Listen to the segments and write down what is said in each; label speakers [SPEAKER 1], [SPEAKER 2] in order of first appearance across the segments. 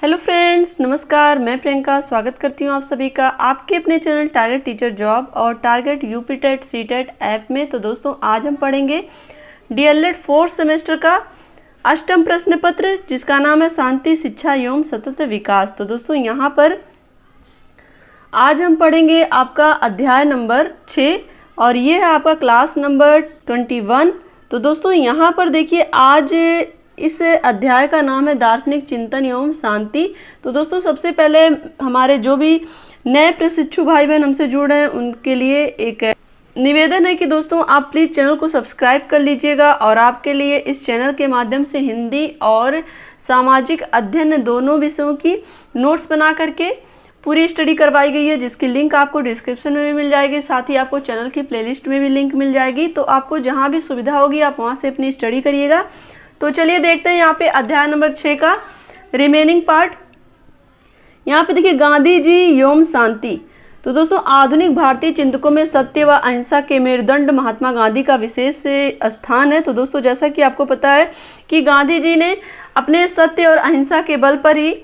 [SPEAKER 1] Hello friends, नमस्कार। मैं प्रियंका स्वागत करती हूँ आप सभी का आपके अपने चैनल टारगेट टीचर जॉब और target UP TET C TET app में। तो दोस्तों, आज हम पढ़ेंगे डीएलएड फोर्थ सेमेस्टर का अष्टम प्रश्न पत्र, जिसका नाम है शांति, शिक्षा एवं सतत विकास। तो दोस्तों, यहाँ पर आज हम पढ़ेंगे आपका अध्याय नंबर 6 और ये है आपका क्लास नंबर 21। तो दोस्तों, यहाँ पर देखिए, आज इस अध्याय का नाम है दार्शनिक चिंतन एवं शांति। तो दोस्तों, सबसे पहले हमारे जो भी नए प्रशिक्षु भाई बहन हमसे जुड़ रहे हैं उनके लिए एक निवेदन है कि दोस्तों, आप प्लीज़ चैनल को सब्सक्राइब कर लीजिएगा और आपके लिए इस चैनल के माध्यम से हिंदी और सामाजिक अध्ययन दोनों विषयों की नोट्स बना करके पूरी स्टडी करवाई गई है, जिसकी लिंक आपको डिस्क्रिप्शन में भी मिल जाएगी। साथ ही आपको चैनल की प्लेलिस्ट में भी लिंक मिल जाएगी। तो आपको जहाँ भी सुविधा होगी आप वहाँ से अपनी स्टडी करिएगा। तो चलिए देखते हैं यहाँ पे अध्याय नंबर 6 का रिमेनिंग पार्ट। यहाँ पे देखिए, गांधी जी एवं शांति। तो दोस्तों, आधुनिक भारतीय चिंतकों में सत्य व अहिंसा के मेरुदंड महात्मा गांधी का विशेष स्थान है। तो दोस्तों, जैसा कि आपको पता है कि गांधी जी ने अपने सत्य और अहिंसा के बल पर ही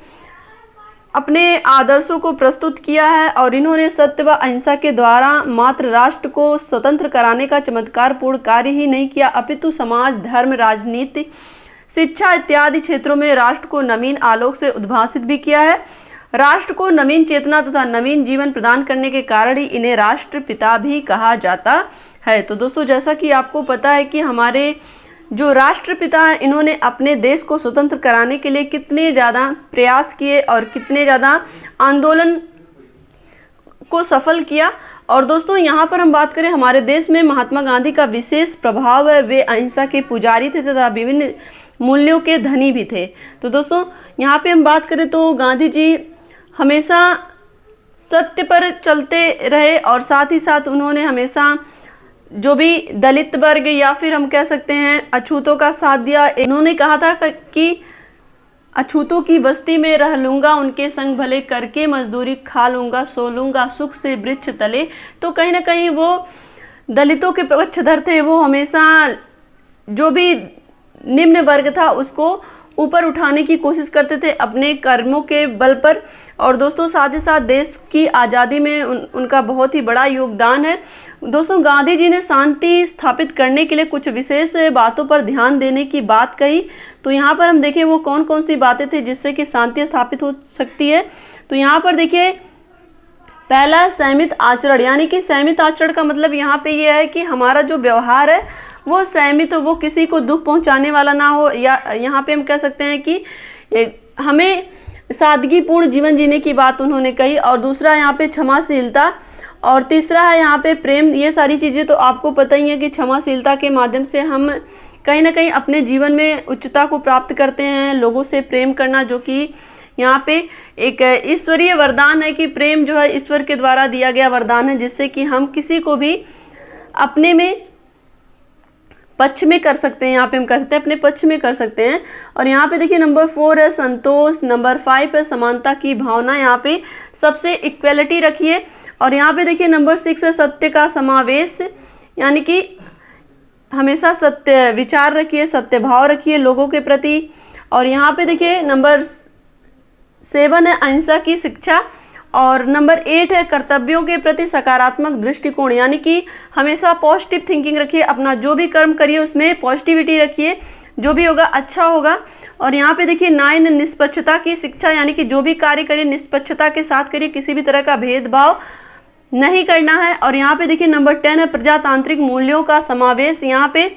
[SPEAKER 1] अपने आदर्शों को प्रस्तुत किया है और इन्होंने सत्य व अहिंसा के द्वारा मात्र राष्ट्र को स्वतंत्र कराने का चमत्कारपूर्ण कार्य ही नहीं किया, अपितु समाज, धर्म, राजनीति, शिक्षा इत्यादि क्षेत्रों में राष्ट्र को नवीन आलोक से उद्भासित भी किया है। राष्ट्र को नवीन चेतना तथा नवीन जीवन प्रदान करने के कारण ही इन्हें राष्ट्रपिता भी कहा जाता है। तो दोस्तों, जैसा कि आपको पता है कि हमारे जो राष्ट्रपिता हैं, इन्होंने अपने देश को स्वतंत्र कराने के लिए कितने ज़्यादा प्रयास किए और कितने ज़्यादा आंदोलन को सफल किया। और दोस्तों, यहाँ पर हम बात करें, हमारे देश में महात्मा गांधी का विशेष प्रभाव है। वे अहिंसा के पुजारी थे तथा विभिन्न मूल्यों के धनी भी थे। तो दोस्तों, यहाँ पे हम बात करें तो गांधी जी हमेशा सत्य पर चलते रहे और साथ ही साथ उन्होंने हमेशा जो भी दलित वर्ग या फिर हम कह सकते हैं अछूतों का साथ दिया। इन्होंने कहा था कि अछूतों की बस्ती में रह लूँगा, उनके संग भले करके मजदूरी खा लूँगा, सो लूँगा सुख से वृक्ष तले। तो कहीं ना कहीं वो दलितों के पक्षधर थे। वो हमेशा जो भी निम्न वर्ग था उसको ऊपर उठाने की कोशिश करते थे अपने कर्मों के बल पर। और दोस्तों, साथ ही साथ देश की आज़ादी में उनका बहुत ही बड़ा योगदान है। दोस्तों, गांधी जी ने शांति स्थापित करने के लिए कुछ विशेष बातों पर ध्यान देने की बात कही। तो यहाँ पर हम देखें वो कौन कौन सी बातें थी जिससे कि शांति स्थापित हो सकती है। तो यहाँ पर देखिए, पहला संयमित आचरण, यानी कि संयमित आचरण का मतलब यहाँ पे ये है कि हमारा जो व्यवहार है वो संयमित हो, वो किसी को दुख पहुँचाने वाला ना हो। या यहाँ पे हम कह सकते हैं कि हमें सादगीपूर्ण जीवन जीने की बात उन्होंने कही। और दूसरा यहाँ पे क्षमाशीलता और तीसरा है यहाँ पे प्रेम। ये सारी चीज़ें तो आपको पता ही है कि क्षमाशीलता के माध्यम से हम कहीं ना कहीं अपने जीवन में उच्चता को प्राप्त करते हैं। लोगों से प्रेम करना, जो कि यहाँ पे एक ईश्वरीय वरदान है कि प्रेम जो है ईश्वर के द्वारा दिया गया वरदान है, जिससे कि हम किसी को भी अपने में पक्ष में कर सकते हैं। यहाँ पे हम कह सकते हैं अपने पक्ष में कर सकते हैं। और यहाँ पे देखिए, नंबर 4 है संतोष, नंबर 5 है समानता की भावना, यहाँ पे सबसे इक्वलिटी रखिए। और यहाँ पे देखिए, नंबर 6 है सत्य का समावेश, यानी कि हमेशा सत्य विचार रखिए, सत्य भाव रखिए लोगों के प्रति। और यहाँ पे देखिए, नंबर 7 है अहिंसा की शिक्षा और नंबर 8 है कर्तव्यों के प्रति सकारात्मक दृष्टिकोण, यानी कि हमेशा पॉजिटिव थिंकिंग रखिए। अपना जो भी कर्म करिए उसमें पॉजिटिविटी रखिए, जो भी होगा अच्छा होगा। और यहाँ पे देखिए 9 निष्पक्षता की शिक्षा, यानी कि जो भी कार्य करिए निष्पक्षता के साथ करिए, किसी भी तरह का भेदभाव नहीं करना है। और यहाँ पे देखिए, नंबर 10 है प्रजातांत्रिक मूल्यों का समावेश। यहाँ पे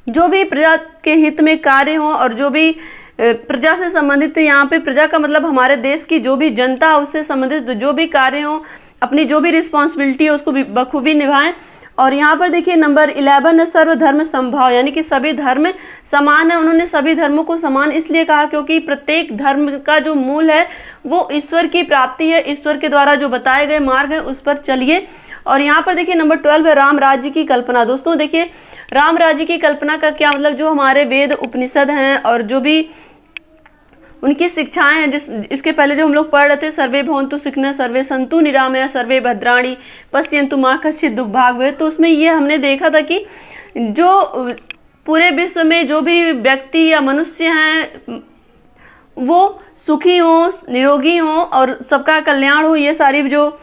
[SPEAKER 1] जो भी प्रजा के हित में कार्य हो और जो भी प्रजा से संबंधित, तो यहाँ पे प्रजा का मतलब हमारे देश की जो भी जनता है उससे संबंधित जो भी कार्य हो, अपनी जो भी रिस्पॉन्सिबिलिटी है उसको भी बखूबी निभाएं। और यहाँ पर देखिए, नंबर 11 है सर्वधर्म समभाव, यानी कि सभी धर्म समान है। उन्होंने सभी धर्मों को समान इसलिए कहा क्योंकि प्रत्येक धर्म का जो मूल है वो ईश्वर की प्राप्ति है। ईश्वर के द्वारा जो बताए गए मार्ग है उस पर चलिए। और यहाँ पर देखिए, नंबर 12 है राम राज्य की कल्पना। दोस्तों देखिए, राम राज्य की कल्पना का क्या मतलब, जो हमारे वेद उपनिषद हैं और जो भी उनकी शिक्षाएं हैं, इसके पहले जो हम लोग पढ़ रहे थे, सर्वे भवन्तु सुखिनः सर्वे सन्तु निरामया सर्वे भद्राणि पश्यन्तु मा कश्चित् दुःखभाग्। तो उसमें ये हमने देखा था कि जो पूरे विश्व में जो भी व्यक्ति या मनुष्य हैं वो सुखी हो, निरोगी हो और सबका कल्याण हो, ये सारी जो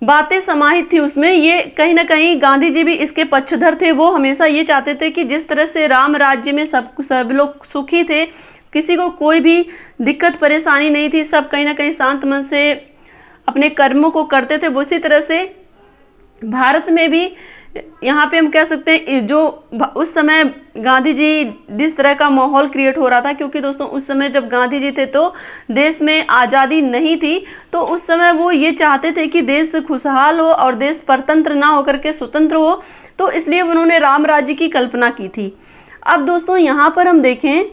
[SPEAKER 1] बातें समाहित थी उसमें, ये कहीं ना कहीं गांधी जी भी इसके पक्षधर थे। वो हमेशा ये चाहते थे कि जिस तरह से राम राज्य में सब लोग सुखी थे, किसी को कोई भी दिक्कत परेशानी नहीं थी, सब कहीं ना कहीं शांत मन से अपने कर्मों को करते थे, उसी तरह से भारत में भी यहाँ पे हम कह सकते हैं जो उस समय गांधी जी जिस तरह का माहौल क्रिएट हो रहा था, क्योंकि दोस्तों उस समय जब गांधी जी थे तो देश में आज़ादी नहीं थी, तो उस समय वो ये चाहते थे कि देश खुशहाल हो और देश परतंत्र ना होकर के स्वतंत्र हो, तो इसलिए उन्होंने राम राज्य की कल्पना की थी। अब दोस्तों यहाँ पर हम देखें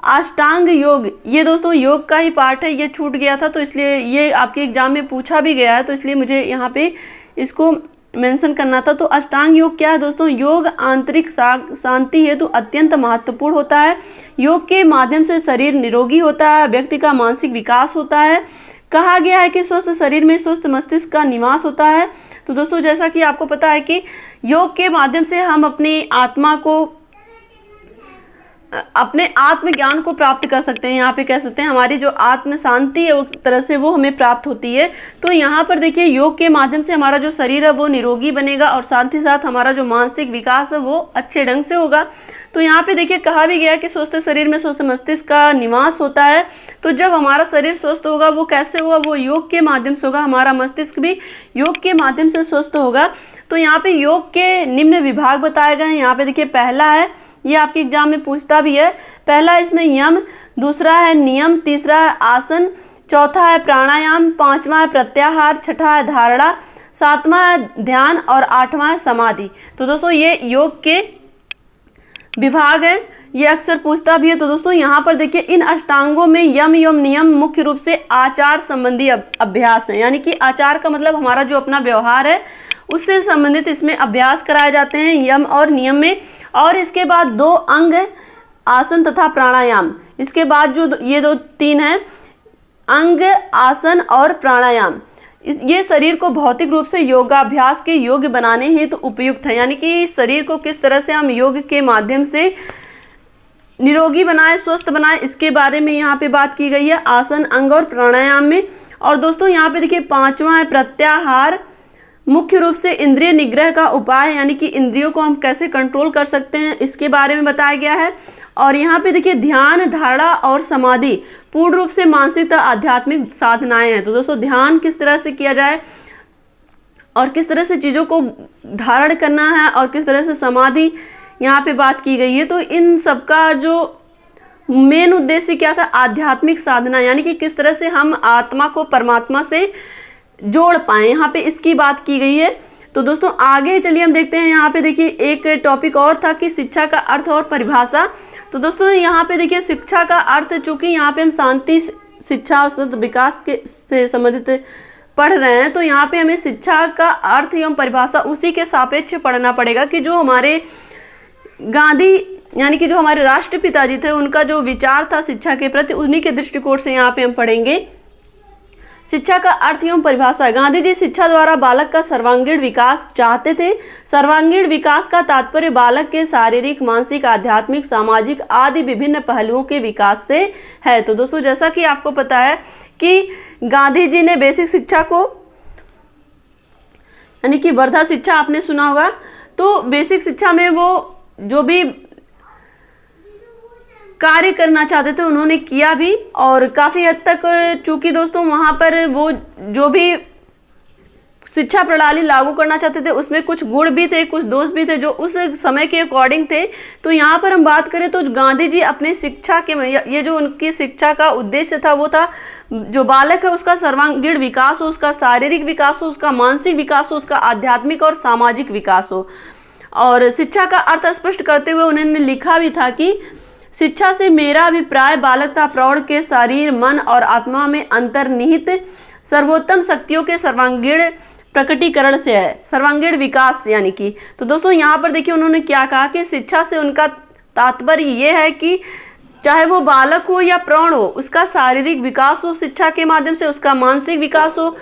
[SPEAKER 1] अष्टांग योग, ये दोस्तों योग का ही पार्ट है, ये छूट गया था तो इसलिए ये आपके एग्जाम में पूछा भी गया है, तो इसलिए मुझे यहाँ पे इसको मेंशन करना था। तो अष्टांग योग क्या है दोस्तों? योग आंतरिक शांति हेतु अत्यंत महत्वपूर्ण होता है। योग के माध्यम से शरीर निरोगी होता है, व्यक्ति का मानसिक विकास होता है। कहा गया है कि स्वस्थ शरीर में स्वस्थ मस्तिष्क का निवास होता है। तो दोस्तों जैसा कि आपको पता है कि योग के माध्यम से हम अपनी आत्मा को, अपने आत्मज्ञान को प्राप्त कर सकते हैं। यहाँ पे कह सकते हैं हमारी जो आत्म शांति है उस तरह से वो हमें प्राप्त होती है। तो यहाँ पर देखिए योग के माध्यम से हमारा जो शरीर है वो निरोगी बनेगा और साथ ही साथ हमारा जो मानसिक विकास है वो अच्छे ढंग से होगा। तो यहाँ पे देखिए कहा भी गया कि स्वस्थ शरीर में स्वस्थ मस्तिष्क का निवास होता है। तो जब हमारा शरीर स्वस्थ होगा वो कैसे होगा? वो योग के माध्यम से होगा। हमारा मस्तिष्क भी योग के माध्यम से स्वस्थ होगा। तो यहाँ पे योग के निम्न विभाग बताए गए हैं। यहाँ पे देखिए पहला है, ये आपके एग्जाम में पूछता भी है, पहला इसमें यम, दूसरा है नियम, तीसरा है आसन, चौथा है प्राणायाम, पांचवा है प्रत्याहार, छठा है धारणा, सातवां है ध्यान और आठवां है समाधि। तो दोस्तों ये योग के विभाग है, ये अक्सर पूछता भी है। तो दोस्तों यहाँ पर देखिए इन अष्टांगों में यम एवं नियम मुख्य रूप से आचार संबंधी अभ्यास है, यानी कि आचार का मतलब हमारा जो अपना व्यवहार है उससे संबंधित इसमें अभ्यास कराए जाते हैं यम और नियम में। और इसके बाद दो अंग आसन तथा प्राणायाम, इसके बाद जो ये दो तीन है अंग, आसन और प्राणायाम, ये शरीर को भौतिक रूप से योगाभ्यास के योग्य बनाने हेतु तो उपयुक्त है। यानी कि शरीर को किस तरह से हम योग के माध्यम से निरोगी बनाए, स्वस्थ बनाए, इसके बारे में यहाँ पे बात की गई है आसन, अंग और प्राणायाम में। और दोस्तों यहाँ पे देखिए पांचवा है प्रत्याहार, मुख्य रूप से इंद्रिय निग्रह का उपाय, यानी कि इंद्रियों को हम कैसे कंट्रोल कर सकते हैं इसके बारे में बताया गया है। और यहाँ पे देखिए ध्यान, धारणा और समाधि पूर्ण रूप से मानसिक तथा आध्यात्मिक साधनाएं हैं। तो दोस्तों ध्यान किस तरह से किया जाए और किस तरह से चीज़ों को धारण करना है और किस तरह से समाधि यहाँ पे बात की गई है। तो इन सबका जो मेन उद्देश्य क्या था? आध्यात्मिक साधना, यानी कि किस तरह से हम आत्मा को परमात्मा से जोड़ पाए, यहाँ पे इसकी बात की गई है। तो दोस्तों आगे चलिए हम देखते हैं। यहाँ पे देखिए एक टॉपिक और था कि शिक्षा का अर्थ और परिभाषा। तो दोस्तों यहाँ पे देखिए शिक्षा का अर्थ, चूंकि यहाँ पे हम शांति, शिक्षा और सतत विकास के से संबंधित पढ़ रहे हैं, तो यहाँ पे हमें शिक्षा का अर्थ एवं परिभाषा उसी के सापेक्ष पढ़ना पड़ेगा कि जो हमारे गांधी यानी कि जो हमारे राष्ट्रपिता जी थे उनका जो विचार था शिक्षा के प्रति, उन्हीं के दृष्टिकोण से यहाँ पे हम पढ़ेंगे। शिक्षा का अर्थ एवं परिभाषा। गांधी जी शिक्षा द्वारा बालक का सर्वांगीण विकास चाहते थे। सर्वांगीण विकास का तात्पर्य बालक के शारीरिक, मानसिक, आध्यात्मिक, सामाजिक आदि विभिन्न पहलुओं के विकास से है। तो दोस्तों जैसा कि आपको पता है कि गांधी जी ने बेसिक शिक्षा को, यानी कि वर्धा शिक्षा आपने सुना होगा, तो बेसिक शिक्षा में वो जो भी कार्य करना चाहते थे उन्होंने किया भी, और काफ़ी हद तक चूंकि दोस्तों वहाँ पर वो जो भी शिक्षा प्रणाली लागू करना चाहते थे उसमें कुछ गुण भी थे, कुछ दोष भी थे जो उस समय के अकॉर्डिंग थे। तो यहाँ पर हम बात करें तो गांधी जी अपने शिक्षा के, ये जो उनकी शिक्षा का उद्देश्य था वो था जो बालक है उसका सर्वांगीण विकास हो, उसका शारीरिक विकास हो, उसका मानसिक विकास हो, उसका आध्यात्मिक और सामाजिक विकास हो। और शिक्षा का अर्थ स्पष्ट करते हुए उन्होंने लिखा भी था कि शिक्षा से मेरा अभिप्राय बालक तथा प्रौढ़ के शरीर, मन और आत्मा में अंतर्निहित सर्वोत्तम शक्तियों के सर्वांगीण प्रकटीकरण से है, सर्वांगीण विकास यानी कि। तो दोस्तों यहाँ पर देखिए उन्होंने क्या कहा कि शिक्षा से उनका तात्पर्य ये है कि चाहे वो बालक हो या प्रौढ़ हो, उसका शारीरिक विकास हो शिक्षा के माध्यम से, उसका मानसिक विकास हो,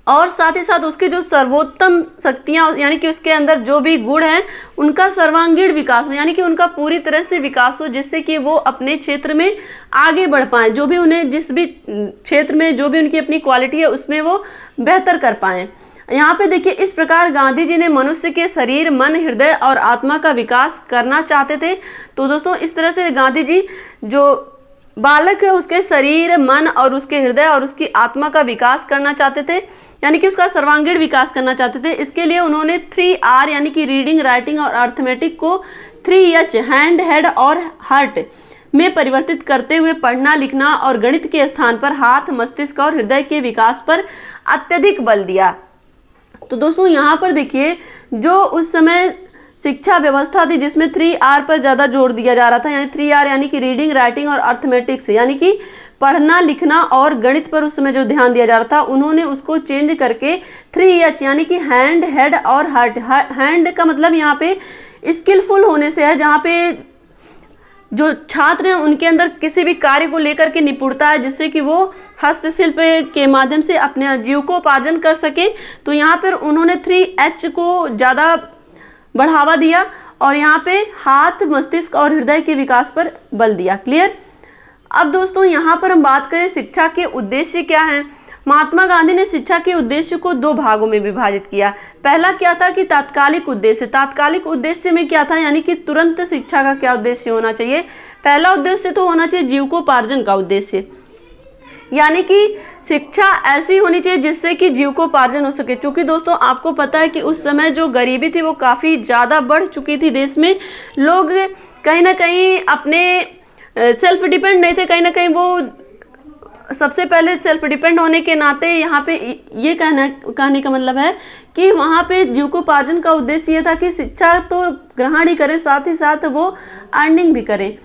[SPEAKER 1] और साथ ही साथ उसके जो सर्वोत्तम शक्तियाँ यानी कि उसके अंदर जो भी गुण हैं उनका सर्वांगीण विकास हो, यानी कि उनका पूरी तरह से विकास हो, जिससे कि वो अपने क्षेत्र में आगे बढ़ पाएँ, जो भी उन्हें जिस भी क्षेत्र में जो भी उनकी अपनी क्वालिटी है उसमें वो बेहतर कर पाएँ। यहाँ पे देखिए इस प्रकार गांधी जी ने मनुष्य के शरीर, मन, हृदय और आत्मा का विकास करना चाहते थे। तो दोस्तों इस तरह से गांधी जी जो बालक है उसके शरीर, मन और उसके हृदय और उसकी आत्मा का विकास करना चाहते थे, यानी कि उसका सर्वांगीण विकास करना चाहते थे। इसके लिए उन्होंने 3R यानी कि रीडिंग, राइटिंग और अर्थमेटिक को 3H हैंड, हेड और हार्ट में परिवर्तित करते हुए पढ़ना, लिखना और गणित के स्थान पर हाथ, मस्तिष्क और हृदय के विकास पर अत्यधिक बल दिया। तो दोस्तों यहाँ पर देखिए जो उस समय शिक्षा व्यवस्था थी जिसमें 3R पर ज़्यादा जोर दिया जा रहा था, यानी 3R यानी कि रीडिंग, राइटिंग और अर्थमेटिक्स यानी कि पढ़ना, लिखना और गणित पर उस समय जो ध्यान दिया जा रहा था, उन्होंने उसको चेंज करके 3H यानी कि हैंड, हेड और हार्ट। हैंड का मतलब यहाँ पे स्किलफुल होने से है, जहाँ पे जो छात्र हैं उनके अंदर किसी भी कार्य को लेकर के निपुणता है, जिससे कि वो हस्तशिल्प के माध्यम से अपने जीविकोपार्जन कर सके। तो यहाँ पर उन्होंने 3H को ज़्यादा बढ़ावा दिया और यहाँ पे हाथ, मस्तिष्क और हृदय के विकास पर बल दिया। क्लियर। अब दोस्तों यहाँ पर हम बात करें शिक्षा के उद्देश्य क्या हैं। महात्मा गांधी ने शिक्षा के उद्देश्य को 2 भागों में विभाजित किया। पहला क्या था कि तात्कालिक उद्देश्य। तात्कालिक उद्देश्य में क्या था, यानी कि तुरंत शिक्षा का क्या उद्देश्य होना चाहिए। पहला उद्देश्य तो होना चाहिए जीविकोपार्जन का उद्देश्य, यानी कि शिक्षा ऐसी होनी चाहिए जिससे कि जीविकोपार्जन हो सके। क्योंकि दोस्तों आपको पता है कि उस समय जो गरीबी थी वो काफ़ी ज़्यादा बढ़ चुकी थी देश में। लोग कहीं ना कहीं अपने सेल्फ डिपेंड नहीं थे, कहीं ना कहीं वो सबसे पहले सेल्फ डिपेंड होने के नाते यहाँ पे ये कहने का मतलब है कि वहाँ पे जीविकोपार्जन का उद्देश्य ये था कि शिक्षा तो ग्रहण ही करें, साथ ही साथ वो अर्निंग भी करें।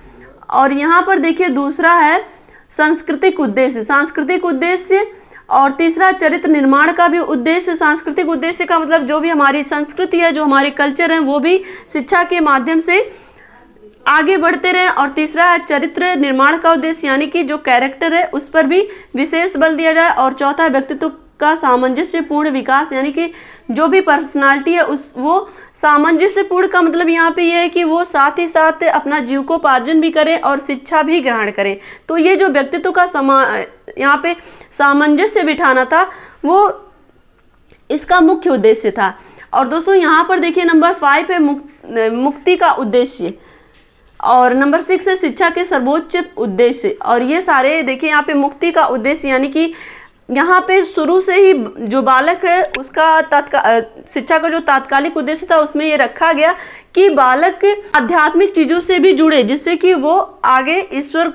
[SPEAKER 1] और यहाँ पर देखिए दूसरा है सांस्कृतिक उद्देश्य, सांस्कृतिक उद्देश्य। और तीसरा चरित्र निर्माण का भी उद्देश्य। सांस्कृतिक उद्देश्य का मतलब जो भी हमारी संस्कृति है, जो हमारे कल्चर हैं, वो भी शिक्षा के माध्यम से आगे बढ़ते रहें। और तीसरा है चरित्र निर्माण का उद्देश्य, यानी कि जो कैरेक्टर है उस पर भी विशेष बल दिया जाए। और चौथा व्यक्तित्व का सामंजस्यपूर्ण विकास, यानी कि जो भी पर्सनालिटी है उस वो सामंजस्यपूर्ण का मतलब यहाँ पे ये है कि वो साथ ही साथ अपना जीविकोपार्जन भी करे और शिक्षा भी ग्रहण करे। तो ये जो व्यक्तित्व का यहाँ पे सामंजस्य बिठाना था वो इसका मुख्य उद्देश्य था। और दोस्तों यहाँ पर देखिए नंबर 5 है मुक्ति का उद्देश्य और नंबर 6 है शिक्षा के सर्वोच्च उद्देश्य। और ये सारे देखिए यहाँ पे मुक्ति का उद्देश्य, यानी कि यहाँ पे शुरू से ही जो बालक है उसका शिक्षा का जो तात्कालिक उद्देश्य था उसमें ये रखा गया कि बालक आध्यात्मिक चीज़ों से भी जुड़े, जिससे कि वो आगे ईश्वर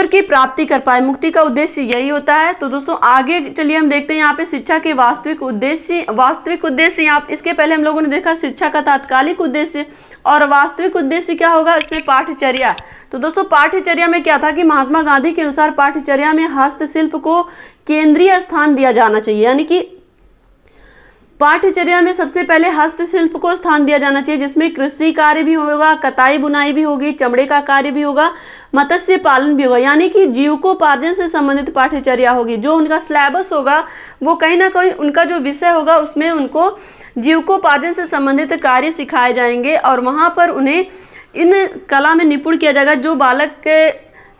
[SPEAKER 1] की प्राप्ति कर पाए। मुक्ति का उद्देश्य यही होता है। तो दोस्तों आगे चलिए हम देखते हैं यहाँ पे शिक्षा के वास्तविक उद्देश्य यहाँ इसके पहले हम लोगों ने देखा शिक्षा का तात्कालिक उद्देश्य और वास्तविक उद्देश्य क्या होगा इसमें पाठ्यचर्या। तो दोस्तों पाठ्यचर्या में क्या था कि महात्मा गांधी के अनुसार पाठ्यचर्या में हस्तशिल्प को केंद्रीय स्थान दिया जाना चाहिए, यानी कि पाठ्यचर्या में सबसे पहले हस्तशिल्प को स्थान दिया जाना चाहिए, जिसमें कृषि कार्य भी होगा, कताई बुनाई भी होगी, चमड़े का कार्य भी होगा, मत्स्य पालन भी होगा, यानी कि जीविकोपार्जन से संबंधित पाठ्यचर्या होगी। जो उनका सिलेबस होगा वो कहीं ना कहीं उनका जो विषय होगा उसमें उनको जीविकोपार्जन से संबंधित कार्य सिखाए जाएंगे और वहाँ पर उन्हें इन कला में निपुण किया जाएगा। जो बालक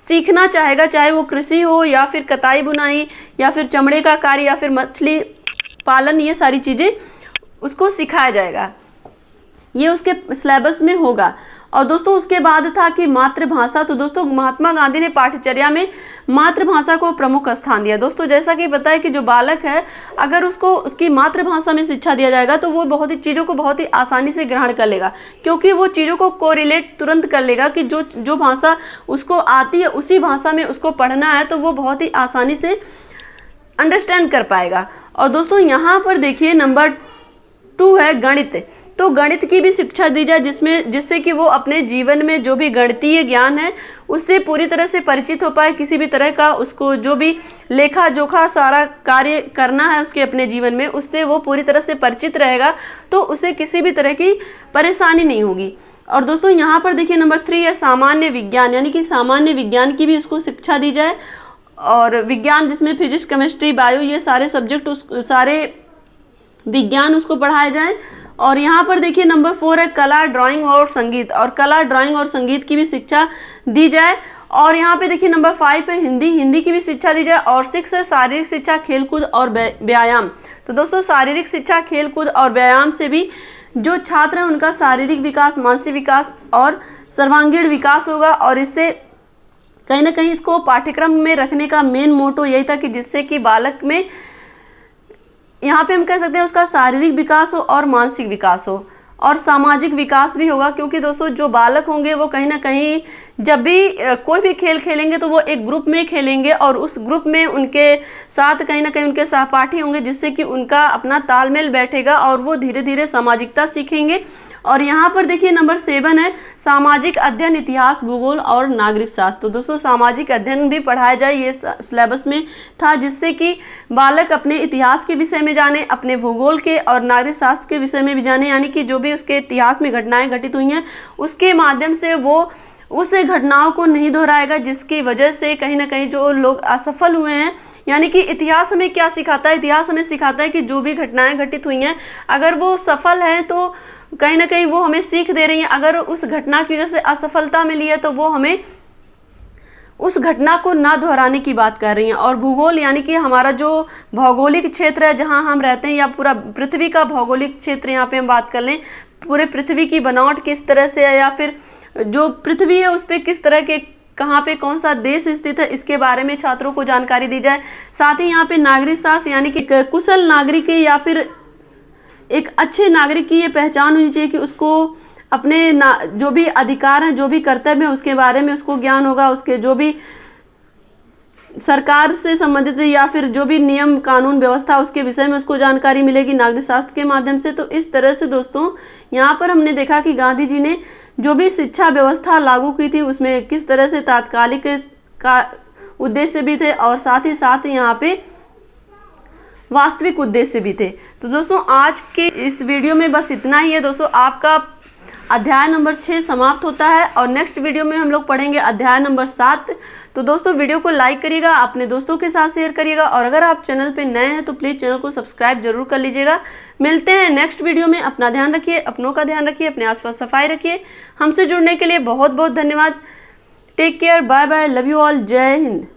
[SPEAKER 1] सीखना चाहेगा, चाहे वो कृषि हो या फिर कताई बुनाई या फिर चमड़े का कार्य या फिर मछली पालन, ये सारी चीज़ें उसको सिखाया जाएगा, ये उसके सिलेबस में होगा। और दोस्तों उसके बाद था कि मातृभाषा। तो दोस्तों महात्मा गांधी ने पाठ्यचर्या में मातृभाषा को प्रमुख स्थान दिया। दोस्तों जैसा कि पता है कि जो बालक है अगर उसको उसकी मातृभाषा में शिक्षा दिया जाएगा तो वो बहुत ही चीज़ों को बहुत ही आसानी से ग्रहण कर लेगा, क्योंकि वो चीज़ों को कोरिलेट तुरंत कर लेगा कि जो भाषा उसको आती है उसी भाषा में उसको पढ़ना है, तो वो बहुत ही आसानी से अंडरस्टैंड कर पाएगा। और दोस्तों यहाँ पर देखिए नंबर 2 है गणित। तो गणित की भी शिक्षा दी जाए जिससे कि वो अपने जीवन में जो भी गणितीय ज्ञान है उससे पूरी तरह से परिचित हो पाए। किसी भी तरह का उसको जो भी लेखा जोखा सारा कार्य करना है उसके अपने जीवन में, उससे वो पूरी तरह से परिचित रहेगा, तो उसे किसी भी तरह की परेशानी नहीं होगी। और दोस्तों यहाँ पर देखिए नंबर 3 है सामान्य विज्ञान, यानी कि सामान्य विज्ञान की भी उसको शिक्षा दी जाए। और विज्ञान जिसमें फिजिक्स, केमिस्ट्री, बायो, ये सारे सब्जेक्ट सारे विज्ञान उसको पढ़ाए जाए। और यहाँ पर देखिए नंबर 4 है कला, ड्राइंग और संगीत, और कला, ड्राइंग और संगीत की भी शिक्षा दी जाए। और यहाँ पे देखिए नंबर 5 है हिंदी, हिंदी की भी शिक्षा दी जाए। और 6 है शारीरिक शिक्षा, खेलकूद और व्यायाम। तो दोस्तों शारीरिक शिक्षा, खेलकूद और व्यायाम से भी जो छात्र हैं उनका शारीरिक विकास, मानसिक विकास और सर्वांगीण विकास होगा। और इससे कहीं ना कहीं इसको पाठ्यक्रम में रखने का मेन मोटो यही था कि जिससे कि बालक में, यहाँ पे हम कह सकते हैं, उसका शारीरिक विकास हो और मानसिक विकास हो और सामाजिक विकास भी होगा। क्योंकि दोस्तों जो बालक होंगे वो कहीं ना कहीं जब भी कोई भी खेल खेलेंगे तो वो एक ग्रुप में खेलेंगे और उस ग्रुप में उनके साथ कहीं ना कहीं उनके सहपाठी होंगे, जिससे कि उनका अपना तालमेल बैठेगा और वो धीरे धीरे सामाजिकता सीखेंगे। और यहाँ पर देखिए नंबर 7 है सामाजिक अध्ययन, इतिहास, भूगोल और नागरिक शास्त्र। तो दोस्तों सामाजिक अध्ययन भी पढ़ाया जाए, ये सिलेबस में था, जिससे कि बालक अपने इतिहास के विषय में जाने, अपने भूगोल के और नागरिक शास्त्र के विषय में भी जाने, यानी कि जो भी उसके इतिहास में घटनाएं घटित हुई हैं उसके माध्यम से वो उस घटनाओं को नहीं दोहराएगा, जिसकी वजह से कहीं ना कहीं जो लोग असफल हुए हैं। यानी कि इतिहास हमें क्या सिखाता है, इतिहास हमें सिखाता है कि जो भी घटनाएं घटित हुई हैं अगर वो सफल हैं तो कहीं ना कहीं वो हमें सीख दे रही हैं, अगर उस घटना की वजह से असफलता मिली है तो वो हमें उस घटना को ना दोहराने की बात कर रही हैं। और भूगोल यानी कि हमारा जो भौगोलिक क्षेत्र है जहां हम रहते हैं, या पूरा पृथ्वी का भौगोलिक क्षेत्र, यहाँ पे हम बात कर लें पूरे पृथ्वी की बनावट किस तरह से है, या फिर जो पृथ्वी है उस पर किस तरह के, कहाँ पे कौन सा देश स्थित है, इसके बारे में छात्रों को जानकारी दी जाए। साथ ही यहाँ पे नागरिक शास्त्र यानी कि कुशल नागरिक या फिर एक अच्छे नागरिक की ये पहचान होनी चाहिए कि उसको अपने जो भी अधिकार हैं, जो भी कर्तव्य है उसके बारे में उसको ज्ञान होगा, उसके जो भी सरकार से संबंधित या फिर जो भी नियम कानून व्यवस्था उसके विषय में उसको जानकारी मिलेगी नागरिक शास्त्र के माध्यम से। तो इस तरह से दोस्तों यहाँ पर हमने देखा कि गांधी जी ने जो भी शिक्षा व्यवस्था लागू की थी उसमें किस तरह से तात्कालिक का उद्देश्य भी थे और साथ ही यहाँ पे वास्तविक उद्देश्य भी थे। तो दोस्तों आज के इस वीडियो में बस इतना ही है दोस्तों। आपका अध्याय नंबर 6 समाप्त होता है और नेक्स्ट वीडियो में हम लोग पढ़ेंगे अध्याय नंबर 7। तो दोस्तों वीडियो को लाइक करिएगा, अपने दोस्तों के साथ शेयर करिएगा और अगर आप चैनल पे नए हैं तो प्लीज़ चैनल को सब्सक्राइब जरूर कर लीजिएगा। मिलते हैं नेक्स्ट वीडियो में। अपना ध्यान रखिए, अपनों का ध्यान रखिए, अपने आसपास सफाई रखिए। हमसे जुड़ने के लिए बहुत बहुत धन्यवाद। Take care, bye bye, love you all, जय हिंद।